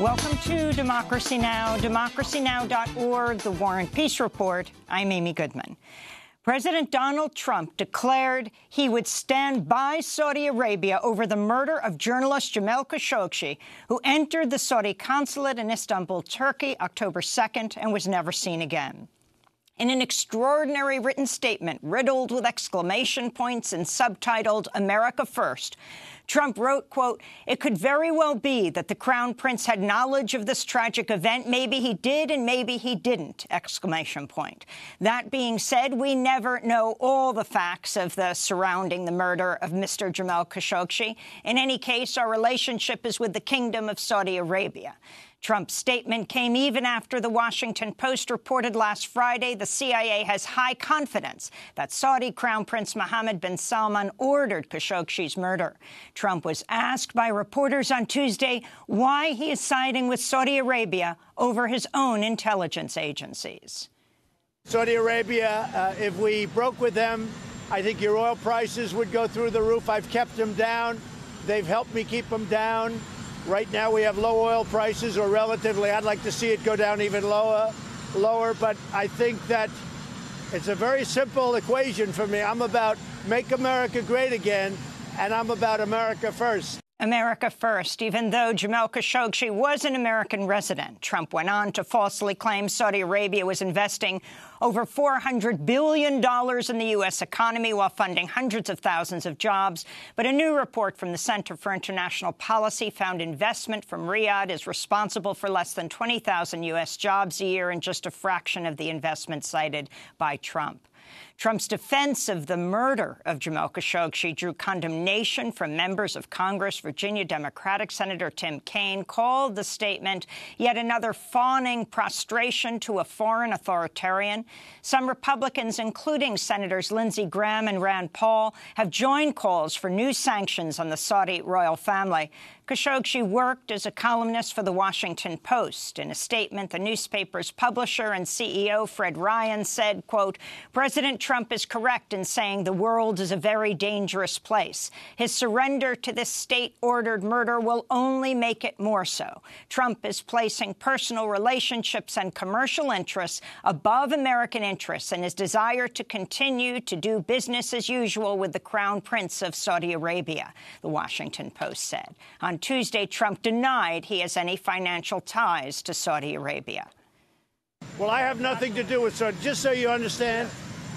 Welcome to Democracy Now!, democracynow.org, The War and Peace Report. I'm Amy Goodman. President Donald Trump declared he would stand by Saudi Arabia over the murder of journalist Jamal Khashoggi, who entered the Saudi consulate in Istanbul, Turkey, October 2nd, and was never seen again. In an extraordinary written statement riddled with exclamation points and subtitled America First, Trump wrote, quote, "It could very well be that the Crown Prince had knowledge of this tragic event. Maybe he did and maybe he didn't," exclamation point. That being said, we never know all the facts surrounding the murder of Mr. Jamal Khashoggi. In any case, our relationship is with the Kingdom of Saudi Arabia. Trump's statement came even after the Washington Post reported last Friday the CIA has high confidence that Saudi Crown Prince Mohammed bin Salman ordered Khashoggi's murder. Trump was asked by reporters on Tuesday why he is siding with Saudi Arabia over his own intelligence agencies. Saudi Arabia, if we broke with them, I think your oil prices would go through the roof. I've kept them down. They've helped me keep them down. Right now we have low oil prices, or relatively. I'd like to see it go down even lower. But I think that it's a very simple equation for me. I'm about make America great again, and I'm about America first. America first. Even though Jamal Khashoggi was an American resident, Trump went on to falsely claim Saudi Arabia was investing over $400 billion in the U.S. economy while funding hundreds of thousands of jobs. But a new report from the Center for International Policy found investment from Riyadh is responsible for less than 20,000 U.S. jobs a year and just a fraction of the investment cited by Trump. Trump's defense of the murder of Jamal Khashoggi drew condemnation from members of Congress. Virginia Democratic Senator Tim Kaine called the statement yet another fawning prostration to a foreign authoritarian. Some Republicans, including Senators Lindsey Graham and Rand Paul, have joined calls for new sanctions on the Saudi royal family. Khashoggi worked as a columnist for The Washington Post. In a statement, the newspaper's publisher and CEO, Fred Ryan, said, quote, "President Trump is correct in saying the world is a very dangerous place. His surrender to this state-ordered murder will only make it more so. Trump is placing personal relationships and commercial interests above American interests and his desire to continue to do business as usual with the Crown Prince of Saudi Arabia," The Washington Post said. On Tuesday, Trump denied he has any financial ties to Saudi Arabia. Well, I have nothing to do with Saudi. Just so you understand,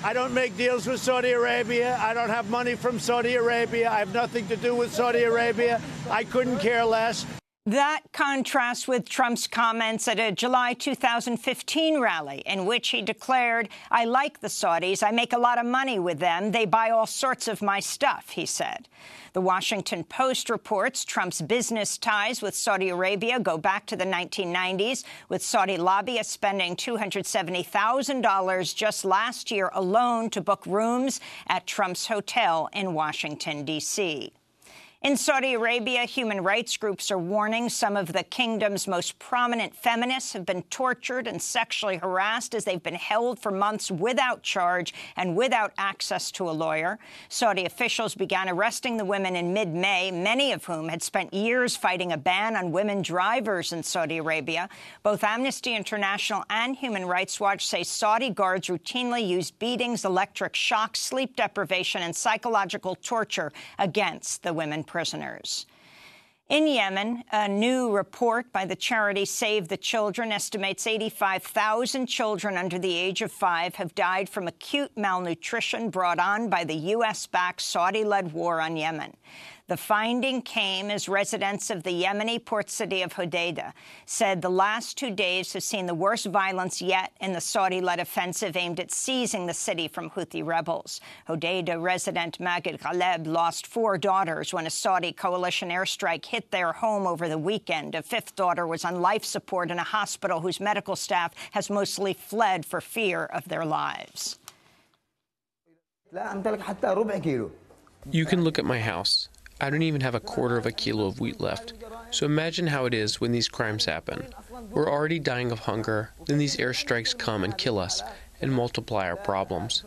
I don't make deals with Saudi Arabia. I don't have money from Saudi Arabia. I have nothing to do with Saudi Arabia. I couldn't care less. That contrasts with Trump's comments at a July 2015 rally in which he declared, "I like the Saudis. I make a lot of money with them. They buy all sorts of my stuff," he said. The Washington Post reports Trump's business ties with Saudi Arabia go back to the 1990s, with Saudi lobbyists spending $270,000 just last year alone to book rooms at Trump's hotel in Washington, D.C. In Saudi Arabia, human rights groups are warning some of the kingdom's most prominent feminists have been tortured and sexually harassed as they've been held for months without charge and without access to a lawyer. Saudi officials began arresting the women in mid-May, many of whom had spent years fighting a ban on women drivers in Saudi Arabia. Both Amnesty International and Human Rights Watch say Saudi guards routinely used beatings, electric shocks, sleep deprivation, and psychological torture against the women prisoners. In Yemen, a new report by the charity Save the Children estimates 85,000 children under the age of 5 have died from acute malnutrition brought on by the U.S.-backed Saudi-led war on Yemen. The finding came as residents of the Yemeni port city of Hodeidah said the last 2 days have seen the worst violence yet in the Saudi-led offensive aimed at seizing the city from Houthi rebels. Hodeidah resident Magid Ghaleb lost 4 daughters when a Saudi coalition airstrike hit their home over the weekend. A 5th daughter was on life support in a hospital whose medical staff has mostly fled for fear of their lives. You can look at my house. I don't even have a quarter of a kilo of wheat left. So imagine how it is when these crimes happen. We're already dying of hunger, then these airstrikes come and kill us and multiply our problems.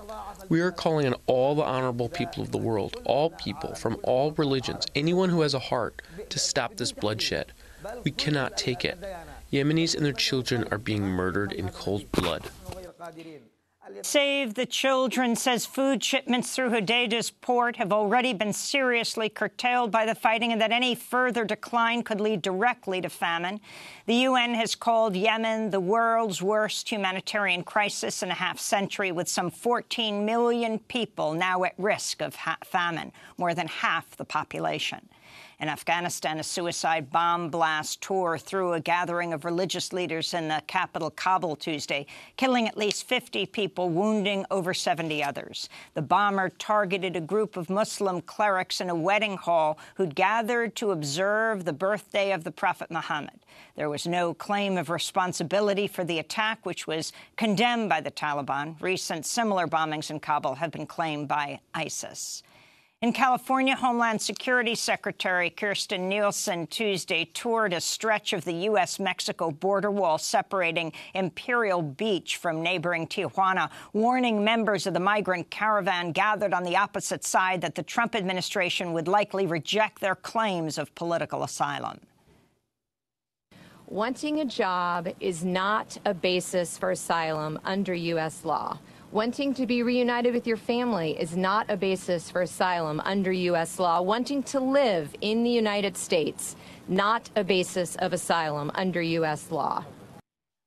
We are calling on all the honorable people of the world, all people from all religions, anyone who has a heart, to stop this bloodshed. We cannot take it. Yemenis and their children are being murdered in cold blood. Save the Children says food shipments through Hodeida's port have already been seriously curtailed by the fighting and that any further decline could lead directly to famine. The UN has called Yemen the world's worst humanitarian crisis in a half-century, with some 14 million people now at risk of famine, more than half the population. In Afghanistan, a suicide bomb blast tore through a gathering of religious leaders in the capital, Kabul, Tuesday, killing at least 50 people, wounding over 70 others. The bomber targeted a group of Muslim clerics in a wedding hall who'd gathered to observe the birthday of the Prophet Muhammad. There was no claim of responsibility for the attack, which was condemned by the Taliban. Recent similar bombings in Kabul have been claimed by ISIS. In California, Homeland Security Secretary Kirstjen Nielsen Tuesday toured a stretch of the U.S.-Mexico border wall separating Imperial Beach from neighboring Tijuana, warning members of the migrant caravan gathered on the opposite side that the Trump administration would likely reject their claims of political asylum. Wanting a job is not a basis for asylum under U.S. law. Wanting to be reunited with your family is not a basis for asylum under U.S. law. Wanting to live in the United States, not a basis of asylum under U.S. law.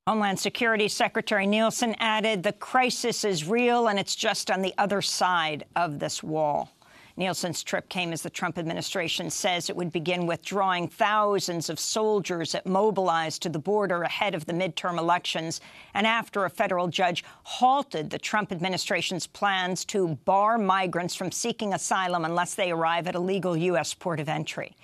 Homeland Security Secretary Nielsen added the crisis is real and it's just on the other side of this wall. Nielsen's trip came as the Trump administration says it would begin withdrawing thousands of soldiers it mobilized to the border ahead of the midterm elections and after a federal judge halted the Trump administration's plans to bar migrants from seeking asylum unless they arrive at a legal U.S. port of entry.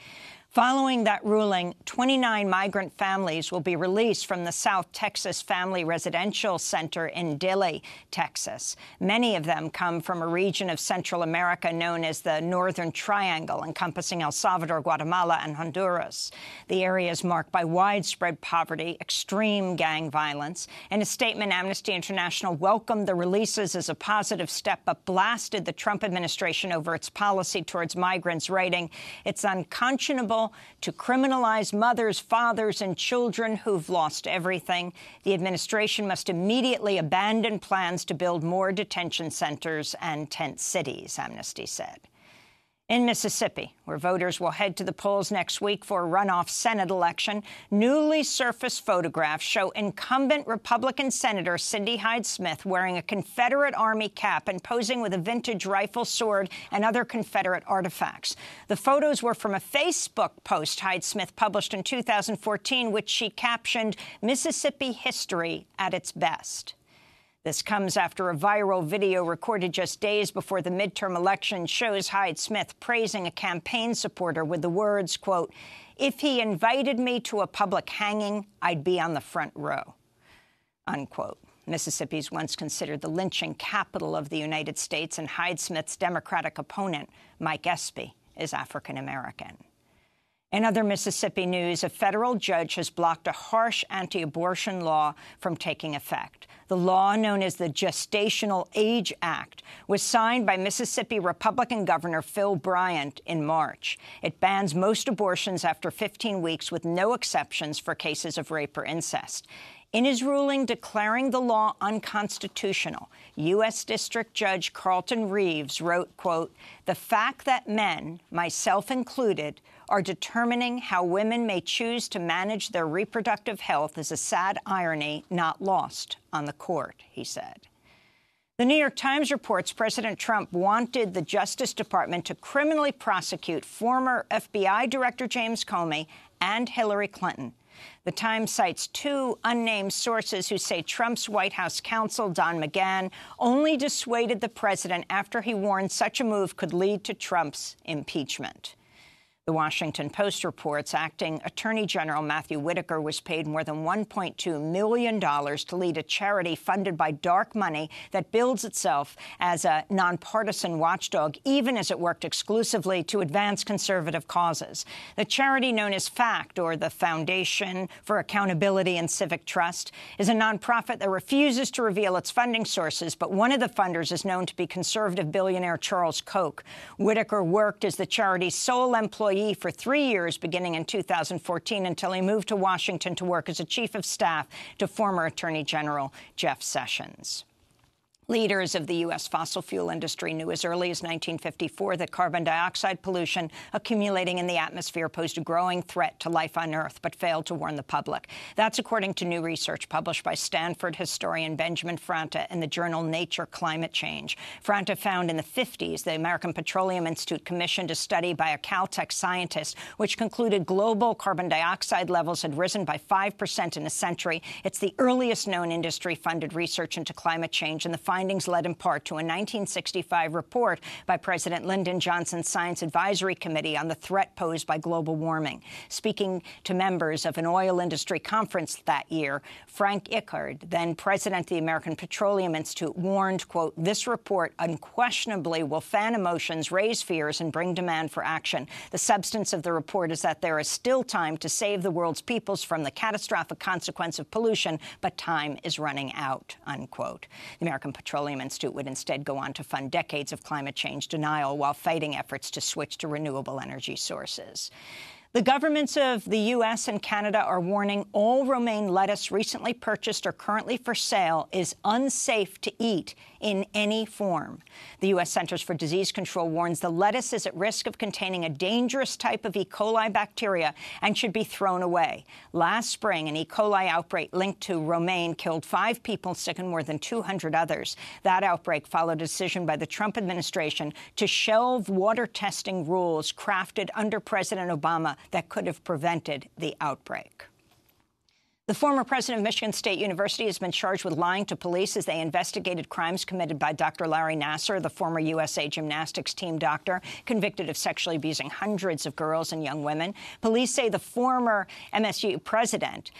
Following that ruling, 29 migrant families will be released from the South Texas Family Residential Center in Dilley, Texas. Many of them come from a region of Central America known as the Northern Triangle, encompassing El Salvador, Guatemala, and Honduras. The area is marked by widespread poverty, extreme gang violence. In a statement, Amnesty International welcomed the releases as a positive step, but blasted the Trump administration over its policy towards migrants, writing, "It's unconscionable to criminalize mothers, fathers, and children who've lost everything. The administration must immediately abandon plans to build more detention centers and tent cities," Amnesty said. In Mississippi, where voters will head to the polls next week for a runoff Senate election, newly surfaced photographs show incumbent Republican Senator Cindy Hyde-Smith wearing a Confederate Army cap and posing with a vintage rifle, sword, and other Confederate artifacts. The photos were from a Facebook post Hyde-Smith published in 2014, which she captioned, "Mississippi History at its Best." This comes after a viral video recorded just days before the midterm election shows Hyde-Smith praising a campaign supporter with the words, quote, "If he invited me to a public hanging, I'd be on the front row," unquote. Mississippi is once considered the lynching capital of the United States, and Hyde-Smith's Democratic opponent, Mike Espy, is African-American. In other Mississippi news, a federal judge has blocked a harsh anti-abortion law from taking effect. The law, known as the Gestational Age Act, was signed by Mississippi Republican Governor Phil Bryant in March. It bans most abortions after 15 weeks with no exceptions for cases of rape or incest. In his ruling declaring the law unconstitutional, U.S. District Judge Carlton Reeves wrote, quote, "The fact that men, myself included, are determining how women may choose to manage their reproductive health is a sad irony not lost on the court," he said. The New York Times reports President Trump wanted the Justice Department to criminally prosecute former FBI Director James Comey and Hillary Clinton. The Times cites two unnamed sources who say Trump's White House counsel, Don McGahn, only dissuaded the president after he warned such a move could lead to Trump's impeachment. The Washington Post reports acting Attorney General Matthew Whitaker was paid more than $1.2 million to lead a charity funded by dark money that bills itself as a nonpartisan watchdog, even as it worked exclusively to advance conservative causes. The charity known as FACT, or the Foundation for Accountability and Civic Trust, is a nonprofit that refuses to reveal its funding sources, but one of the funders is known to be conservative billionaire Charles Koch. Whitaker worked as the charity's sole employee employee for 3 years beginning in 2014 until he moved to Washington to work as a chief of staff to former Attorney General Jeff Sessions. Leaders of the U.S. fossil fuel industry knew as early as 1954 that carbon dioxide pollution accumulating in the atmosphere posed a growing threat to life on Earth, but failed to warn the public. That's according to new research published by Stanford historian Benjamin Franta in the journal Nature Climate Change. Franta found in the 50s the American Petroleum Institute commissioned a study by a Caltech scientist which concluded global carbon dioxide levels had risen by 5% in a century. It's the earliest known industry-funded research into climate change, and the findings led in part to a 1965 report by President Lyndon Johnson's Science Advisory Committee on the threat posed by global warming. Speaking to members of an oil industry conference that year, Frank Ickard, then president of the American Petroleum Institute, warned, quote, "This report unquestionably will fan emotions, raise fears, and bring demand for action. The substance of the report is that there is still time to save the world's peoples from the catastrophic consequence of pollution, but time is running out," unquote. The American Petroleum Institute would instead go on to fund decades of climate change denial while fighting efforts to switch to renewable energy sources. The governments of the U.S. and Canada are warning all romaine lettuce recently purchased or currently for sale is unsafe to eat in any form. The U.S. Centers for Disease Control warns the lettuce is at risk of containing a dangerous type of E. coli bacteria and should be thrown away. Last spring, an E. coli outbreak linked to romaine killed 5 people, sickened more than 200 others. That outbreak followed a decision by the Trump administration to shelve water testing rules crafted under President Obama that could have prevented the outbreak. The former president of Michigan State University has been charged with lying to police as they investigated crimes committed by Dr. Larry Nassar, the former USA gymnastics team doctor, convicted of sexually abusing hundreds of girls and young women. Police say the former MSU president,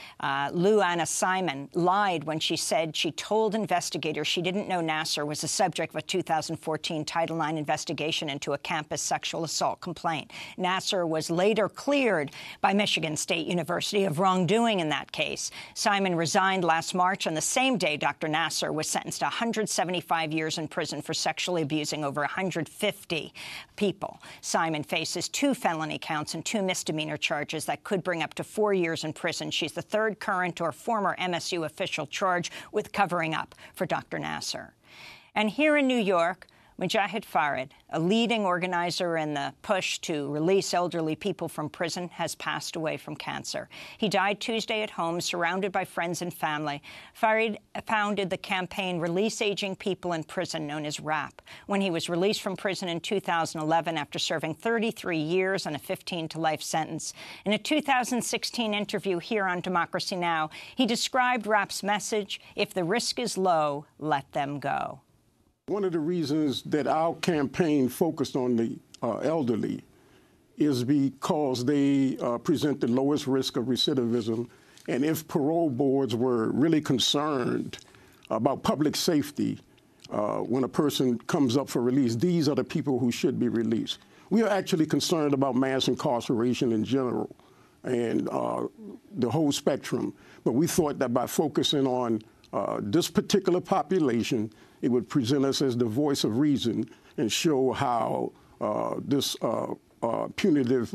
Lou Anna Simon, lied when she said she told investigators she didn't know Nassar was the subject of a 2014 Title IX investigation into a campus sexual assault complaint. Nassar was later cleared by Michigan State University of wrongdoing in that case. Simon resigned last March. On the same day, Dr. Nassar was sentenced to 175 years in prison for sexually abusing over 150 people. Simon faces 2 felony counts and 2 misdemeanor charges that could bring up to 4 years in prison. She's the 3rd current or former MSU official charged with covering up for Dr. Nassar. And here in New York, Mujahid Farid, a leading organizer in the push to release elderly people from prison, has passed away from cancer. He died Tuesday at home, surrounded by friends and family. Farid founded the campaign Release Aging People in Prison, known as RAP, when he was released from prison in 2011 after serving 33 years on a 15-to-life sentence. In a 2016 interview here on Democracy Now!, he described RAP's message, "If the risk is low, let them go." One of the reasons that our campaign focused on the elderly is because they present the lowest risk of recidivism. And if parole boards were really concerned about public safety when a person comes up for release, these are the people who should be released. We are actually concerned about mass incarceration in general and the whole spectrum. But we thought that by focusing on this particular population, it would present us as the voice of reason and show how this punitive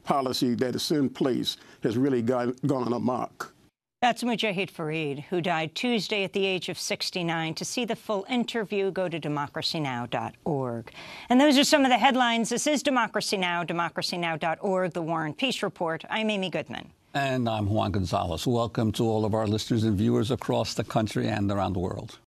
policy that is in place has really gone amok. That's Mujahid Farid, who died Tuesday at the age of 69. To see the full interview, go to democracynow.org. And those are some of the headlines. This is Democracy Now!, democracynow.org, The War and Peace Report. I'm Amy Goodman. And I'm Juan Gonzalez. Welcome to all of our listeners and viewers across the country and around the world.